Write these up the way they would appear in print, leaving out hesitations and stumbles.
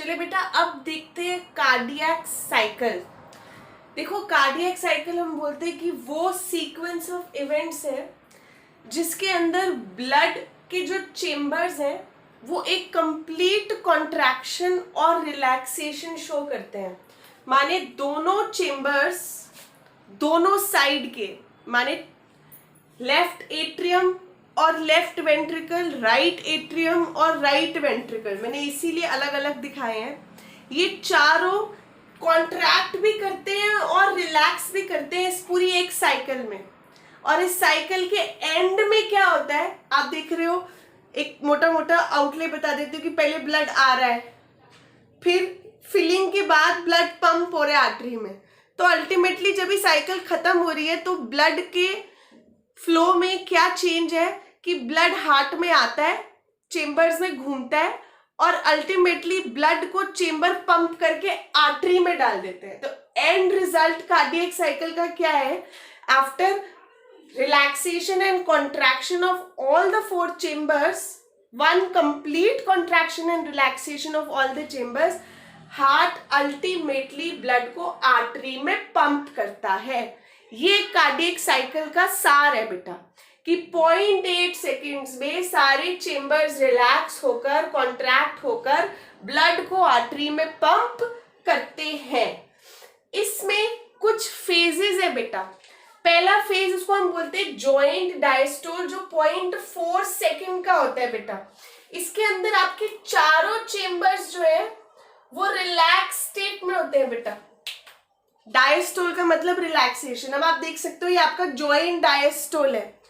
चलिए बेटा अब देखते हैं कार्डियक साइकिल। देखो कार्डियक साइकिल हम बोलते हैं कि वो सीक्वेंस ऑफ इवेंट्स है जिसके अंदर ब्लड के जो चेम्बर्स हैं वो एक कंप्लीट कॉन्ट्रैक्शन और रिलैक्सेशन शो करते हैं। माने दोनों चेम्बर्स दोनों साइड के, माने लेफ्ट एट्रियम और लेफ्ट वेंट्रिकल, राइट एट्रियम और राइट वेंट्रिकल, मैंने इसीलिए अलग अलग दिखाए हैं। ये चारों कॉन्ट्रैक्ट भी करते हैं और रिलैक्स भी करते हैं इस पूरी एक साइकिल में। और इस साइकिल के एंड में क्या होता है आप देख रहे हो, एक मोटा मोटा आउटले बता देती हूँ कि पहले ब्लड आ रहा है, फिर फिलिंग के बाद ब्लड पंप हो रहा है आर्टरी में। तो अल्टीमेटली जब ये साइकिल खत्म हो रही है तो ब्लड के फ्लो में क्या चेंज है कि ब्लड हार्ट में आता है, चेम्बर्स में घूमता है और अल्टीमेटली ब्लड को चेम्बर पंप करके आर्टरी में डाल देते हैं। तो एंड रिजल्ट कार्डियक साइकिल का क्या है? After relaxation and contraction of all the four chambers, one complete contraction and relaxation of all the chambers, heart ultimately blood को आर्टरी में पंप करता है। ये कार्डियक साइकिल का सार है बेटा कि 0.8 सेकेंड्स में सारे चेम्बर्स रिलैक्स होकर कॉन्ट्रैक्ट होकर ब्लड को आर्टरी में पंप करते हैं। इसमें कुछ फेजेस है बेटा। पहला फेज उसको हम बोलते हैं जॉइंट डायस्टोल, जो 0.4 सेकेंड का होता है बेटा। इसके अंदर आपके चारों चेम्बर्स जो है वो रिलैक्स स्टेट में होते हैं बेटा। डायस्टोल का मतलब रिलैक्सेशन। अब आप देख सकते हो ये आपका जॉइंट डायस्टोल है,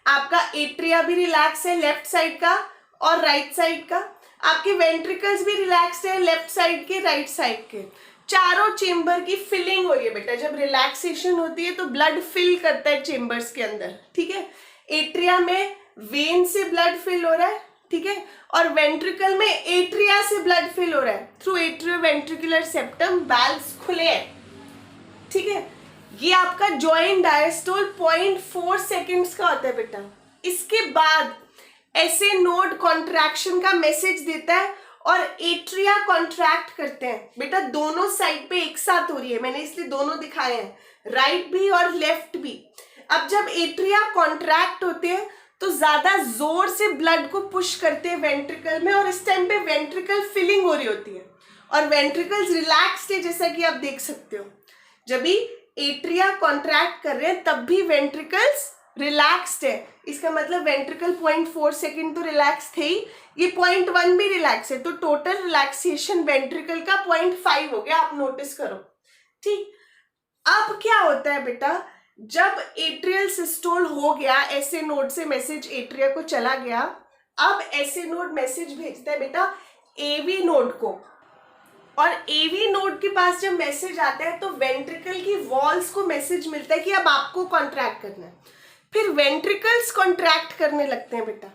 आपका एट्रिया भी रिलैक्स है लेफ्ट साइड का और राइट साइड का, आपके वेंट्रिकल्स भी रिलैक्स्ड है लेफ्ट साइड के राइट साइड के। चारों चेम्बर की फिलिंग हो रही है बेटा। जब रिलैक्सेशन होती है तो ब्लड फिल करता है चेम्बर्स के अंदर, ठीक है। एट्रिया में वेन से ब्लड फिल हो रहा है, ठीक है, और वेंट्रिकल में एट्रिया से ब्लड फिल हो रहा है through atrio ventricular septum, valves खुले हैं, ठीक है। ये आपका जॉइंट डायस्टोल 0.4 सेकेंड्स का होता है बेटा। इसके बाद ऐसे नोड कॉन्ट्रैक्शन का मैसेज देता है और एट्रिया कॉन्ट्रैक्ट करते हैं बेटा। दोनों साइड पे एक साथ हो रही है, मैंने इसलिए दोनों दिखाए हैं, राइट भी और लेफ्ट भी। अब जब एट्रिया कॉन्ट्रैक्ट होते हैं तो ज्यादा जोर से ब्लड को पुश करते हैं वेंट्रिकल में और इस टाइम पे वेंट्रिकल फिलिंग हो रही होती है और वेंट्रिकल्स रिलैक्स्ड है, जैसा कि आप देख सकते हो। जब भी एट्रिया कॉन्ट्रैक्ट कर रहे हैं तब भी वेंट्रिकल्स रिलैक्स्ड है। इसका मतलब वेंट्रिकल 0.4 सेकेंड तो रिलैक्स थे ही, ये 0.1 भी रिलैक्स है, तो टोटल रिलैक्सेशन वेंट्रिकल का 0.5 हो गया। आप नोटिस करो, ठीक। अब क्या होता है बेटा, जब एट्रियल सिस्टोल हो गया, ऐसे नोड से मैसेज एट्रिया को चला गया, अब ऐसे नोड मैसेज भेजता है बेटा एवी नोड को, और एवी नोड के पास जब मैसेज आता है तो वेंट्रिकल की वॉल्स को मैसेज मिलता है कि अब आपको कॉन्ट्रैक्ट करना है। फिर वेंट्रिकल्स कॉन्ट्रैक्ट करने लगते हैं बेटा।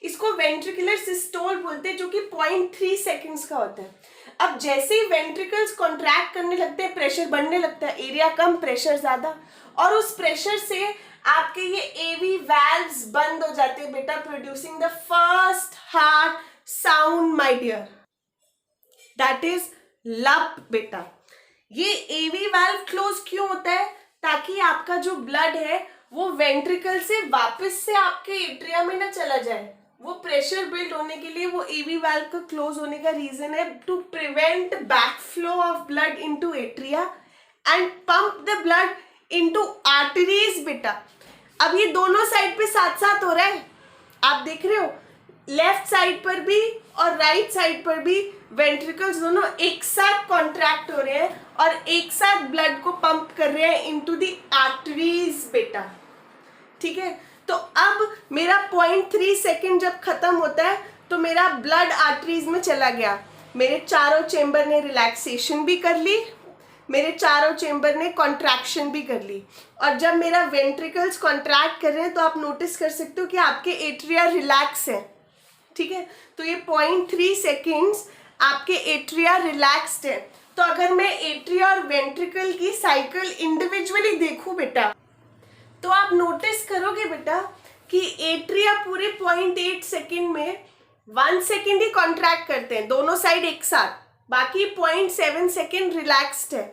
इसको वेंट्रिकुलर सिस्टोल बोलते हैं, जो कि 0.3 सेकेंड्स का होता है। अब जैसे ही वेंट्रिकल्स कॉन्ट्रैक्ट करने लगते हैं प्रेशर बढ़ने लगता है, एरिया कम प्रेशर ज्यादा, और उस प्रेशर से आपके ये एवी वाल्व्स बंद हो जाते हैं बेटा, producing the first heart sound my dear, that is lub बेटा। ये एवी वाल्व क्लोज क्यों होता है? ताकि आपका जो ब्लड है वो वेंट्रिकल से वापस से आपके एट्रिया में ना चला जाए। वो प्रेशर बिल्ड होने के लिए वो एवी वाल्व का क्लोज होने का रीजन है to prevent back flow of blood into atria and pump the blood into arteries बेटा। अब ये दोनों साइड पे साथ साथ हो रहा है, आप देख रहे हो, लेफ्ट साइड पर भी और राइट साइड पर भी वेंट्रिकल्स दोनों एक साथ कॉन्ट्रैक्ट हो रहे हैं और एक साथ ब्लड को पंप कर रहे हैं इनटू द आर्टरीज बेटा, ठीक है। तो अब मेरा 0.3 सेकेंड जब खत्म होता है तो मेरा ब्लड आर्टरीज में चला गया, मेरे चारों चेम्बर ने रिलैक्सेशन भी कर ली, मेरे चारों चेम्बर ने कॉन्ट्रैक्शन भी कर ली, और जब मेरा वेंट्रिकल्स कॉन्ट्रैक्ट कर रहे हैं तो आप नोटिस कर सकते हो कि आपके एट्रिया रिलैक्स है, ठीक है। तो ये 0.3 सेकेंड्स आपके एट्रिया रिलैक्स्ड है। तो अगर मैं एट्रिया और वेंट्रिकल की साइकिल इंडिविजुअली देखूं बेटा तो आप नोटिस करोगे बेटा कि एट्रिया पूरे 0.8 सेकेंड में 1 सेकेंड ही कॉन्ट्रैक्ट करते हैं, दोनों साइड एक साथ, बाकी 0.7 सेकेंड रिलैक्स्ड है,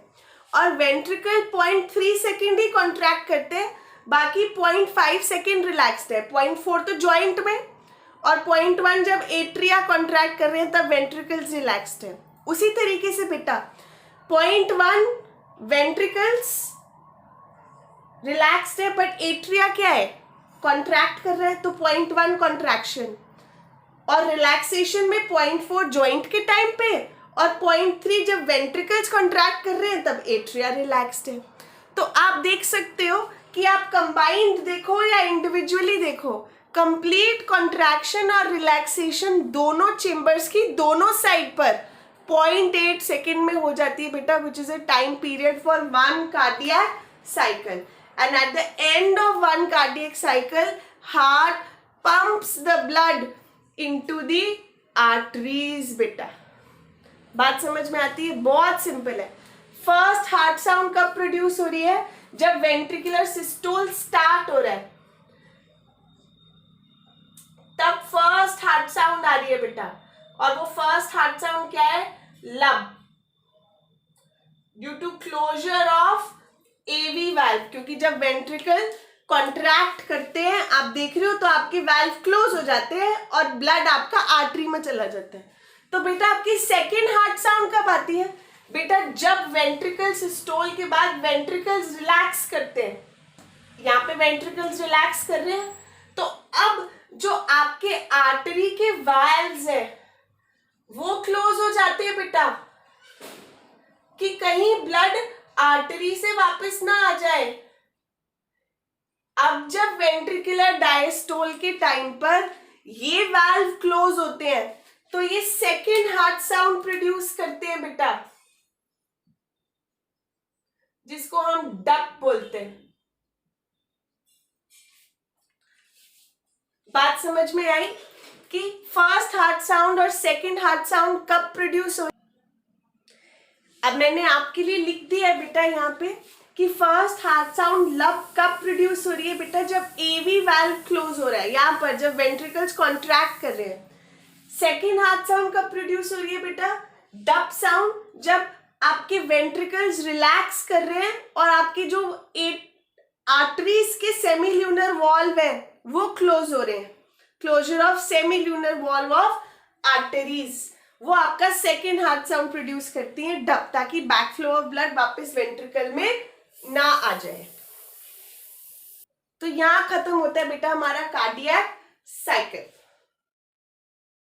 और वेंट्रिकल 0.3 सेकेंड ही कॉन्ट्रैक्ट करते हैं, बाकी 0.5 सेकेंड रिलैक्स्ड है। 0.4 तो जॉइंट में, और 0.1 जब एट्रिया कॉन्ट्रैक्ट कर रहे हैं तब वेंट्रिकल्स रिलैक्स्ड है। उसी तरीके से बेटा 0.1 वेंट्रिकल्स रिलैक्स्ड है, बट एट्रिया क्या है, कॉन्ट्रैक्ट कर रहा है, तो 0.1 कॉन्ट्रैक्शन, और रिलैक्सेशन में 0.4 जॉइंट के टाइम पे, और 0.3 जब वेंट्रिकल्स कॉन्ट्रैक्ट कर रहे हैं तब एट्रिया रिलैक्स्ड है। तो आप देख सकते हो कि आप कंबाइंड देखो या इंडिविजुअली देखो, कंप्लीट कॉन्ट्रैक्शन और रिलैक्सेशन दोनों चेंबर्स की दोनों साइड पर 0.8 सेकेंड में हो जाती है बेटा, which is a time period for one cardiac cycle. And at the end of one cardiac cycle heart pumps the blood into the arteries बेटा। बात समझ में आती है? बहुत सिंपल है। फर्स्ट हार्ट साउंड कब प्रोड्यूस हो रही है? जब वेंट्रिकुलर सिस्टोल स्टार्ट हो रहा है, तब फर्स्ट हार्ट साउंड आ रही है बेटा। और वो फर्स्ट हार्ट साउंड क्या है? Lub, due to closure of AV valve, क्योंकि जब वेंट्रिकल कॉन्ट्रैक्ट करते हैं, आप देख रहे हो, तो आपके वाल्व क्लोज हो जाते हैं और ब्लड आपका आर्टरी में चला जाता है। तो बेटा आपकी सेकेंड हार्ट साउंड कब आती है? बेटा जब वेंट्रिकल सिस्टोल के बाद वेंट्रिकल्स रिलैक्स करते हैं। यहाँ पे वेंट्रिकल्स रिलैक्स कर रहे हैं, तो अब जो आपके आर्टरी के वाल्व्स हैं वो क्लोज हो जाते हैं बेटा, कि कहीं ब्लड आर्टरी से वापस ना आ जाए। अब जब वेंट्रिकुलर डायस्टोल के टाइम पर ये वाल्व क्लोज होते हैं, तो ये सेकेंड हार्ट साउंड प्रोड्यूस करते हैं बेटा, जिसको हम डक बोलते हैं। बात समझ में आई कि फर्स्ट हार्ट साउंड और सेकेंड हार्ट साउंड कब प्रोड्यूस हो? अब मैंने आपके लिए लिख दिया है बेटा यहाँ पे कि फर्स्ट हार्ट साउंड लब कब प्रोड्यूस हो रही है बेटा, जब एवी वाल्व क्लोज हो रहा है, यहाँ पर जब वेंट्रिकल्स कॉन्ट्रैक्ट कर रहे हैं। सेकेंड हार्ट साउंड कब प्रोड्यूस हो रही है बेटा? डब साउंड, जब आपके वेंट्रिकल्स रिलैक्स कर रहे हैं और आपके जो आर्टरीज के सेमील्यूनर वॉल्व है वो क्लोज हो रहे हैं। Closure of semilunar valve of arteries, वो आपका सेकेंड हार्ट साउंड प्रोड्यूस करती है डब, ताकि बैकफ्लो ऑफ ब्लड वापस वेंट्रिकल में ना आ जाए। तो यहां खत्म होता है बेटा हमारा कार्डियक साइकिल।